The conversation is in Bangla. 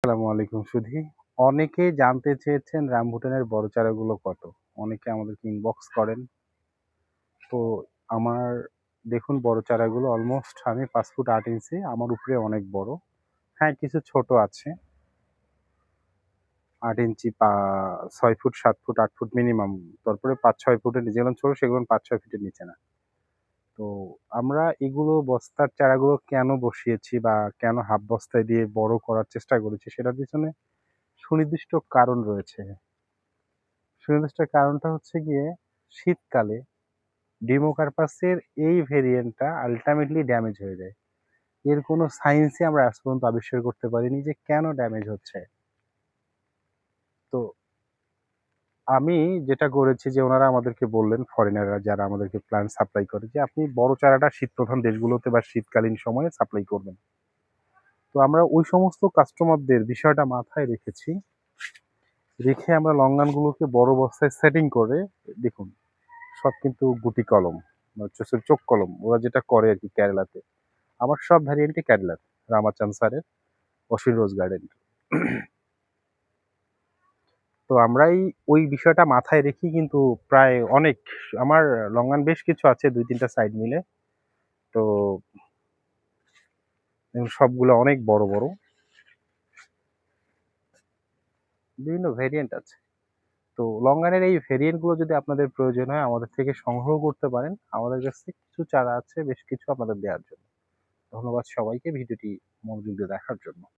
আসসালামু আলাইকুম সুধী। অনেকেই জানতে চেয়েছেন রামভুটানের বড় চারাগুলো কত? অনেকে আমাদেরকে ইনবক্স করেন। তো আমার দেখুন বড় চারাগুলো অলমোস্ট আমি ৫ ফুট ৮ ইঞ্চি, আমার উপরে অনেক বড়। হ্যাঁ, কিছু ছোট আছে। ৮ ইঞ্চি ৬ ফুট, ৭ ফুট, ৮ ফুট মিনিমাম। তারপরে ৫-৬ ফুটের যেগুলো ছোট সেগুলো ৫-৬ ফিটের নিচে না। তো আমরা এগুলো বস্তার চারাগুলো কেন বসিয়েছি বা কেন হাফ বস্তায় দিয়ে বড় করার চেষ্টা করেছি সেটার পিছনে সুনির্দিষ্ট কারণ রয়েছে। সুনির্দিষ্ট কারণটা হচ্ছে গিয়ে শীতকালে ডিমোকার্পাসের এই ভেরিয়েন্টটা আল্টিমেটলি ড্যামেজ হয়ে যায়। এর কোনো সায়েন্সই আমরা আজ পর্যন্ত আবিষ্কার করতে পারিনি যে কেন ড্যামেজ হচ্ছে। তো আমি যেটা করেছি যে ওনারা আমাদেরকে বললেন, ফরেনাররা যারা আমাদেরকে প্ল্যান্ট সাপ্লাই করে, যে আপনি বড় চারাটা শীতপ্রধান দেশগুলোতে বা শীতকালীন সময়ে সাপ্লাই করবেন। তো আমরা ওই সমস্ত কাস্টমারদের বিষয়টা মাথায় রেখে আমরা লঙ্গানগুলোকে বড় বস্তায় সেটিং করে, দেখুন সব কিন্তু গুটি কলম বা হচ্ছে চোখ কলম ওরা যেটা করে আরকি কেরালাতে। আমার সব ভ্যারিয়েন্টই কেরালার, রামাচাঁদ স্যারের, অশ্বিন রোজ গার্ডেন। তো আমরাই ওই বিষয়টা মাথায় রেখেই কিন্তু প্রায় অনেক আমার লঙ্গান বেশ কিছু আছে ২-৩ টা সাইড মিলে। তো সবগুলো অনেক বড়, বড়। বিভিন্ন ভেরিয়েন্ট আছে। তো লঙ্গানের এই ভেরিয়েন্ট গুলো যদি আপনাদের প্রয়োজন হয় আমাদের থেকে সংগ্রহ করতে পারেন। আমাদের কাছে কিছু চারা আছে বেশ কিছু আপনাদের দেয়ার জন্য। ধন্যবাদ সবাইকে ভিডিওটি মনোযোগ দিয়ে দেখার জন্য।